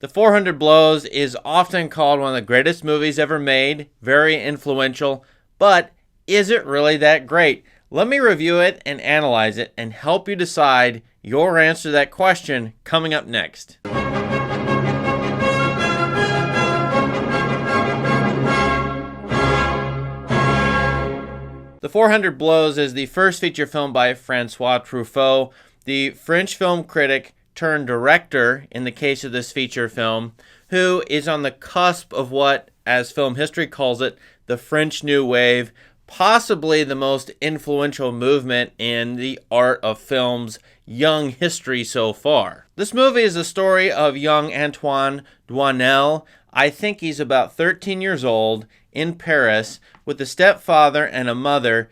The 400 Blows is often called one of the greatest movies ever made, very influential, but is it really that great? Let me review it and analyze it and help you decide your answer to that question coming up next. The 400 Blows is the first feature film by Francois Truffaut, the French film critic turned director in the case of this feature film, who is on the cusp of what, as film history calls it, the French New Wave, possibly the most influential movement in the art of film's young history so far. This movie is the story of young Antoine Doinel. I think he's about 13 years old, in Paris, with a stepfather and a mother,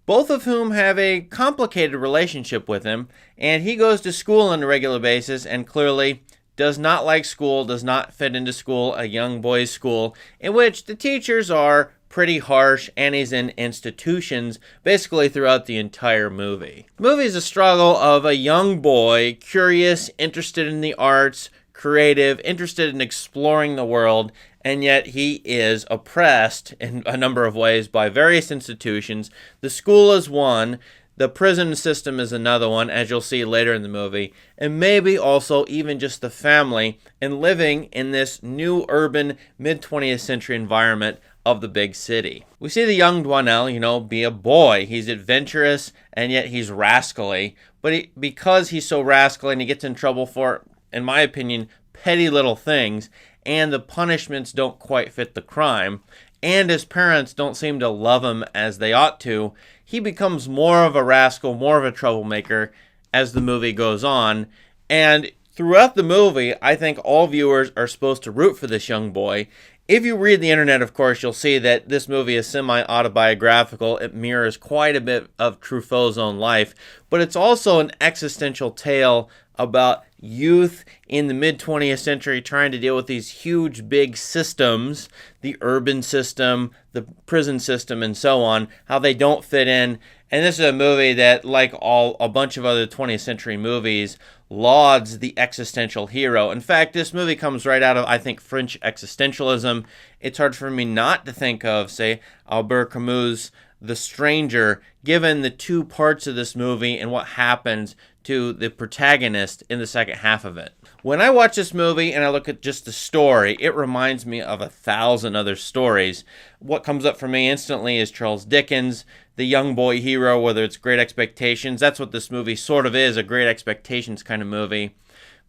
both of whom have a complicated relationship with him, and he goes to school on a regular basis and clearly does not like school, does not fit into school, a young boys' school, in which the teachers are pretty harsh, and he's in institutions basically throughout the entire movie. The movie is a struggle of a young boy, curious, interested in the arts, creative, interested in exploring the world, and yet he is oppressed in a number of ways by various institutions. The school is one, the prison system is another one, as you'll see later in the movie, and maybe also even just the family and living in this new urban mid-20th century environment of the big city. We see the young Doinel, be a boy. He's adventurous, and yet he's rascally, but because he's so rascally and he gets in trouble for, in my opinion, petty little things, and the punishments don't quite fit the crime, and his parents don't seem to love him as they ought to, he becomes more of a rascal, more of a troublemaker as the movie goes on. And throughout the movie, I think all viewers are supposed to root for this young boy. If you read the internet, of course, you'll see that this movie is semi-autobiographical. It mirrors quite a bit of Truffaut's own life, but it's also an existential tale about youth in the mid-20th century trying to deal with these huge, big systems, the urban system, the prison system, and so on, how they don't fit in. And this is a movie that, like a bunch of other 20th century movies, lauds the existential hero. In fact, this movie comes right out of, I think, French existentialism. It's hard for me not to think of, say, Albert Camus' The Stranger, given the two parts of this movie and what happens to the protagonist in the second half of it. When I watch this movie and I look at just the story, it reminds me of 1,000 other stories. What comes up for me instantly is Charles Dickens, the young boy hero, whether it's Great Expectations. That's what this movie sort of is, a Great Expectations kind of movie.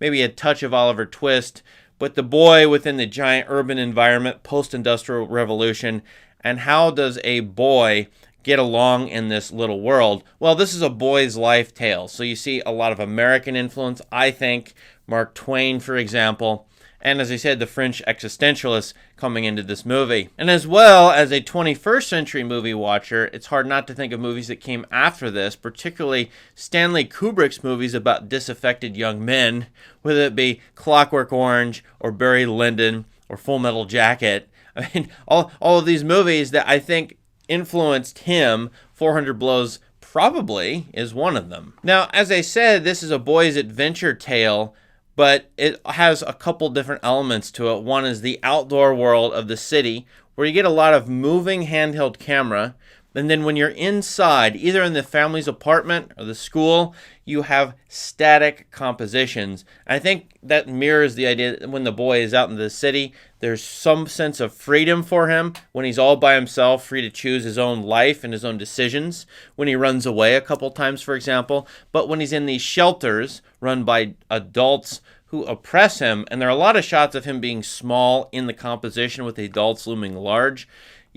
Maybe a touch of Oliver Twist, but the boy within the giant urban environment, post-industrial revolution, and how does a boy get along in this little world? Well, this is a boy's life tale. So you see a lot of American influence, I think, Mark Twain, for example, and as I said, the French existentialists coming into this movie. And as well as a 21st century movie watcher, it's hard not to think of movies that came after this, particularly Stanley Kubrick's movies about disaffected young men, whether it be Clockwork Orange or Barry Lyndon or Full Metal Jacket. I mean, all of these movies that I think influenced him. 400 Blows probably is one of them. Now, as I said, this is a boy's adventure tale, but it has a couple different elements to it. One is the outdoor world of the city, where you get a lot of moving handheld camera. And then when you're inside, either in the family's apartment or the school, you have static compositions. And I think that mirrors the idea that when the boy is out in the city, there's some sense of freedom for him when he's all by himself, free to choose his own life and his own decisions. When he runs away a couple times, for example. But when he's in these shelters run by adults who oppress him, and there are a lot of shots of him being small in the composition with the adults looming large,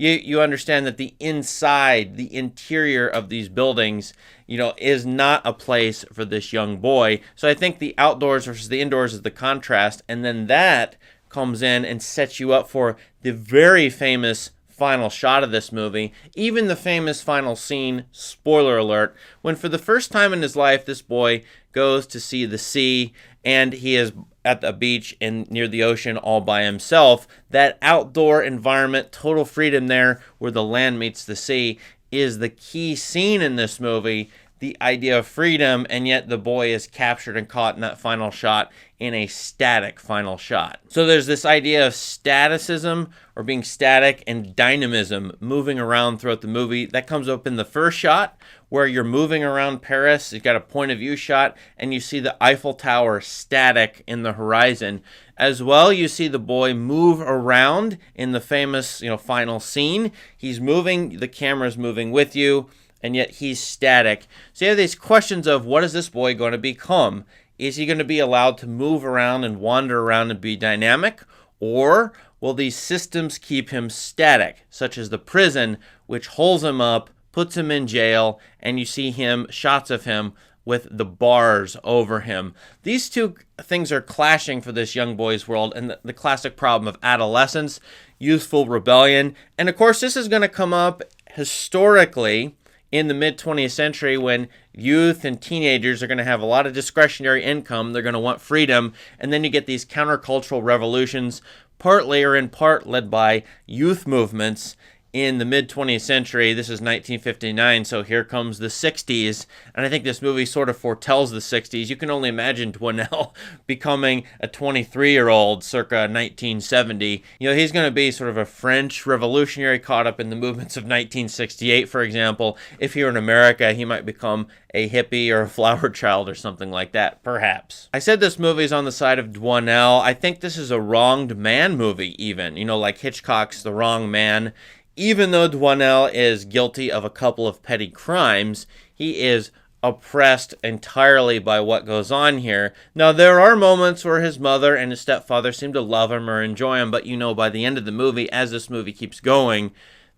you understand that the inside, the interior of these buildings, is not a place for this young boy. So I think the outdoors versus the indoors is the contrast, and then that comes in and sets you up for the very famous final shot of this movie, even the famous final scene, spoiler alert, when for the first time in his life, this boy goes to see the sea, and he is at the beach and near the ocean all by himself. That outdoor environment, total freedom there, where the land meets the sea, is the key scene in this movie the idea of freedom, and yet the boy is captured and caught in that final shot in a static final shot. So there's this idea of staticism, or being static, and dynamism, moving around throughout the movie. That comes up in the first shot, where you're moving around Paris. You've got a point of view shot, and you see the Eiffel Tower static in the horizon. As well, you see the boy move around in the famous, final scene. He's moving, the camera's moving with you, and yet he's static. So you have these questions of, what is this boy going to become? Is he going to be allowed to move around and wander around and be dynamic? Or will these systems keep him static, such as the prison, which holds him up, puts him in jail, and you see shots of him with the bars over him. These two things are clashing for this young boy's world, and the classic problem of adolescence, youthful rebellion. And of course, this is going to come up historically in the mid-20th century, when youth and teenagers are going to have a lot of discretionary income. They're going to want freedom. And then you get these countercultural revolutions, partly or in part led by youth movements in the mid-20th century. This is 1959, so here comes the 60s, and I think this movie sort of foretells the 60s. You can only imagine Doinel becoming a 23-year-old circa 1970. He's going to be sort of a French revolutionary caught up in the movements of 1968, for example. If here in America, he might become a hippie or a flower child or something like that, perhaps. I said this movie is on the side of Doinel. I think this is a wronged man movie, even. Like Hitchcock's The Wrong Man. Even though Doinel is guilty of a couple of petty crimes, he is oppressed entirely by what goes on here. Now, there are moments where his mother and his stepfather seem to love him or enjoy him, but by the end of the movie, as this movie keeps going,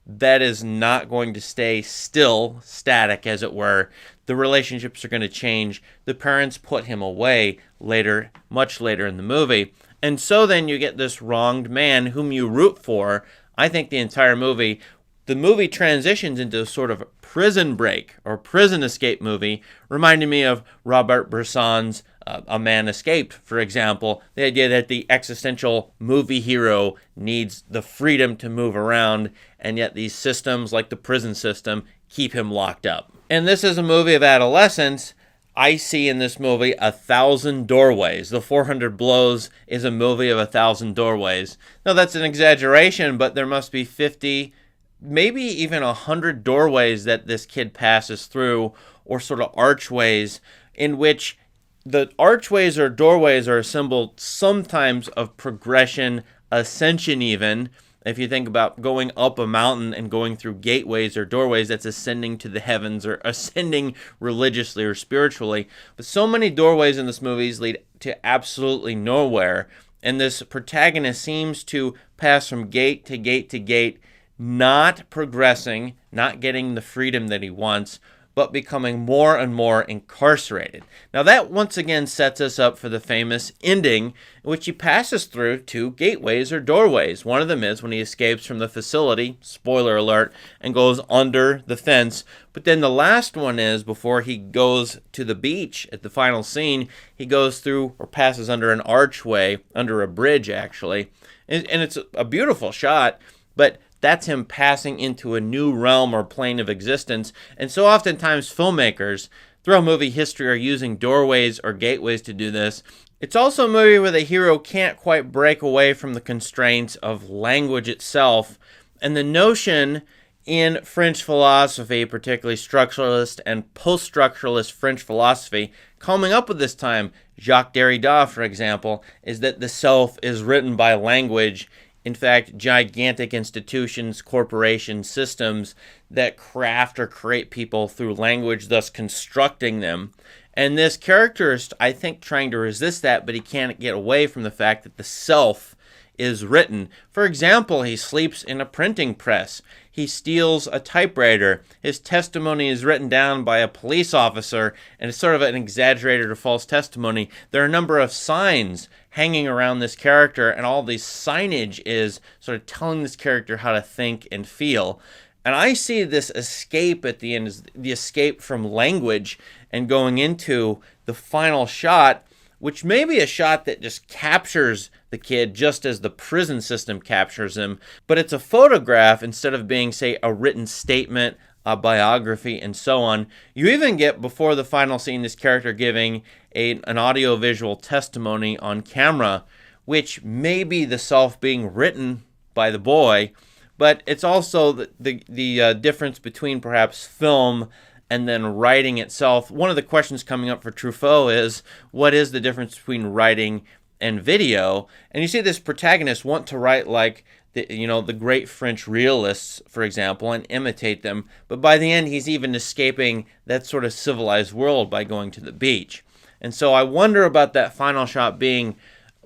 that is not going to stay still, static, as it were. The relationships are going to change. The parents put him away later, much later in the movie. And so then you get this wronged man whom you root for. I think the entire movie, the movie transitions into a sort of prison break or prison escape movie, reminding me of Robert Bresson's A Man Escaped, for example. The idea that the existential movie hero needs the freedom to move around, and yet these systems, like the prison system, keep him locked up. And this is a movie of adolescence. I see in this movie 1,000 doorways. The 400 Blows is a movie of 1,000 doorways. Now, that's an exaggeration, but there must be 50, maybe even 100 doorways that this kid passes through, or sort of archways, in which the archways or doorways are a symbol sometimes of progression, ascension even. If you think about going up a mountain and going through gateways or doorways, that's ascending to the heavens or ascending religiously or spiritually. But so many doorways in this movie lead to absolutely nowhere. And this protagonist seems to pass from gate to gate to gate, not progressing, not getting the freedom that he wants, but becoming more and more incarcerated. Now that once again sets us up for the famous ending, in which he passes through two gateways or doorways. One of them is when he escapes from the facility, spoiler alert, and goes under the fence. But then the last one is before he goes to the beach at the final scene, he goes through or passes under an archway, under a bridge actually. And it's a beautiful shot, but that's him passing into a new realm or plane of existence. And so oftentimes filmmakers throughout movie history are using doorways or gateways to do this. It's also a movie where the hero can't quite break away from the constraints of language itself. And the notion in French philosophy, particularly structuralist and post-structuralist French philosophy, coming up with this time, Jacques Derrida, for example, is that the self is written by language. In fact, gigantic institutions, corporations, systems that craft or create people through language, thus constructing them. And this character is, I think, trying to resist that, but he can't get away from the fact that the self is written. For example, he sleeps in a printing press. He steals a typewriter. His testimony is written down by a police officer, and it's sort of an exaggerated or false testimony. There are a number of signs hanging around this character, and all this signage is sort of telling this character how to think and feel. And I see this escape at the end as the escape from language and going into the final shot, which may be a shot that just captures the kid just as the prison system captures him, but it's a photograph instead of being, say, a written statement, a biography, and so on. You even get, before the final scene, this character giving an audio-visual testimony on camera, which may be the self being written by the boy, but it's also the difference between perhaps film and then writing itself. One of the questions coming up for Truffaut is, what is the difference between writing and video? And you see this protagonist want to write like the great French realists, for example, and imitate them, but by the end he's even escaping that sort of civilized world by going to the beach. And so I wonder about that final shot being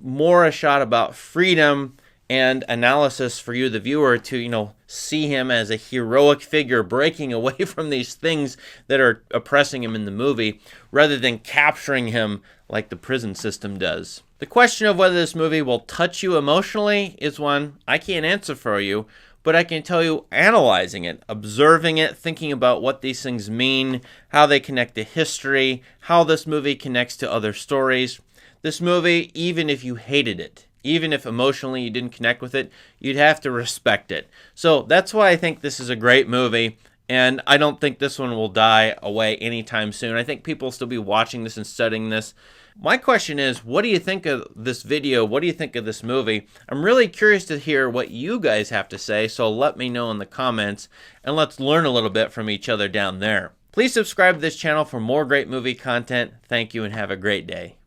more a shot about freedom and analysis for you, the viewer, to see him as a heroic figure breaking away from these things that are oppressing him in the movie, rather than capturing him like the prison system does. The question of whether this movie will touch you emotionally is one I can't answer for you, but I can tell you, analyzing it, observing it, thinking about what these things mean, how they connect to history, how this movie connects to other stories. This movie, even if you hated it, even if emotionally you didn't connect with it, you'd have to respect it. So that's why I think this is a great movie, and I don't think this one will die away anytime soon. I think people will still be watching this and studying this. My question is, what do you think of this video? What do you think of this movie? I'm really curious to hear what you guys have to say, so let me know in the comments, and let's learn a little bit from each other down there. Please subscribe to this channel for more great movie content. Thank you, and have a great day.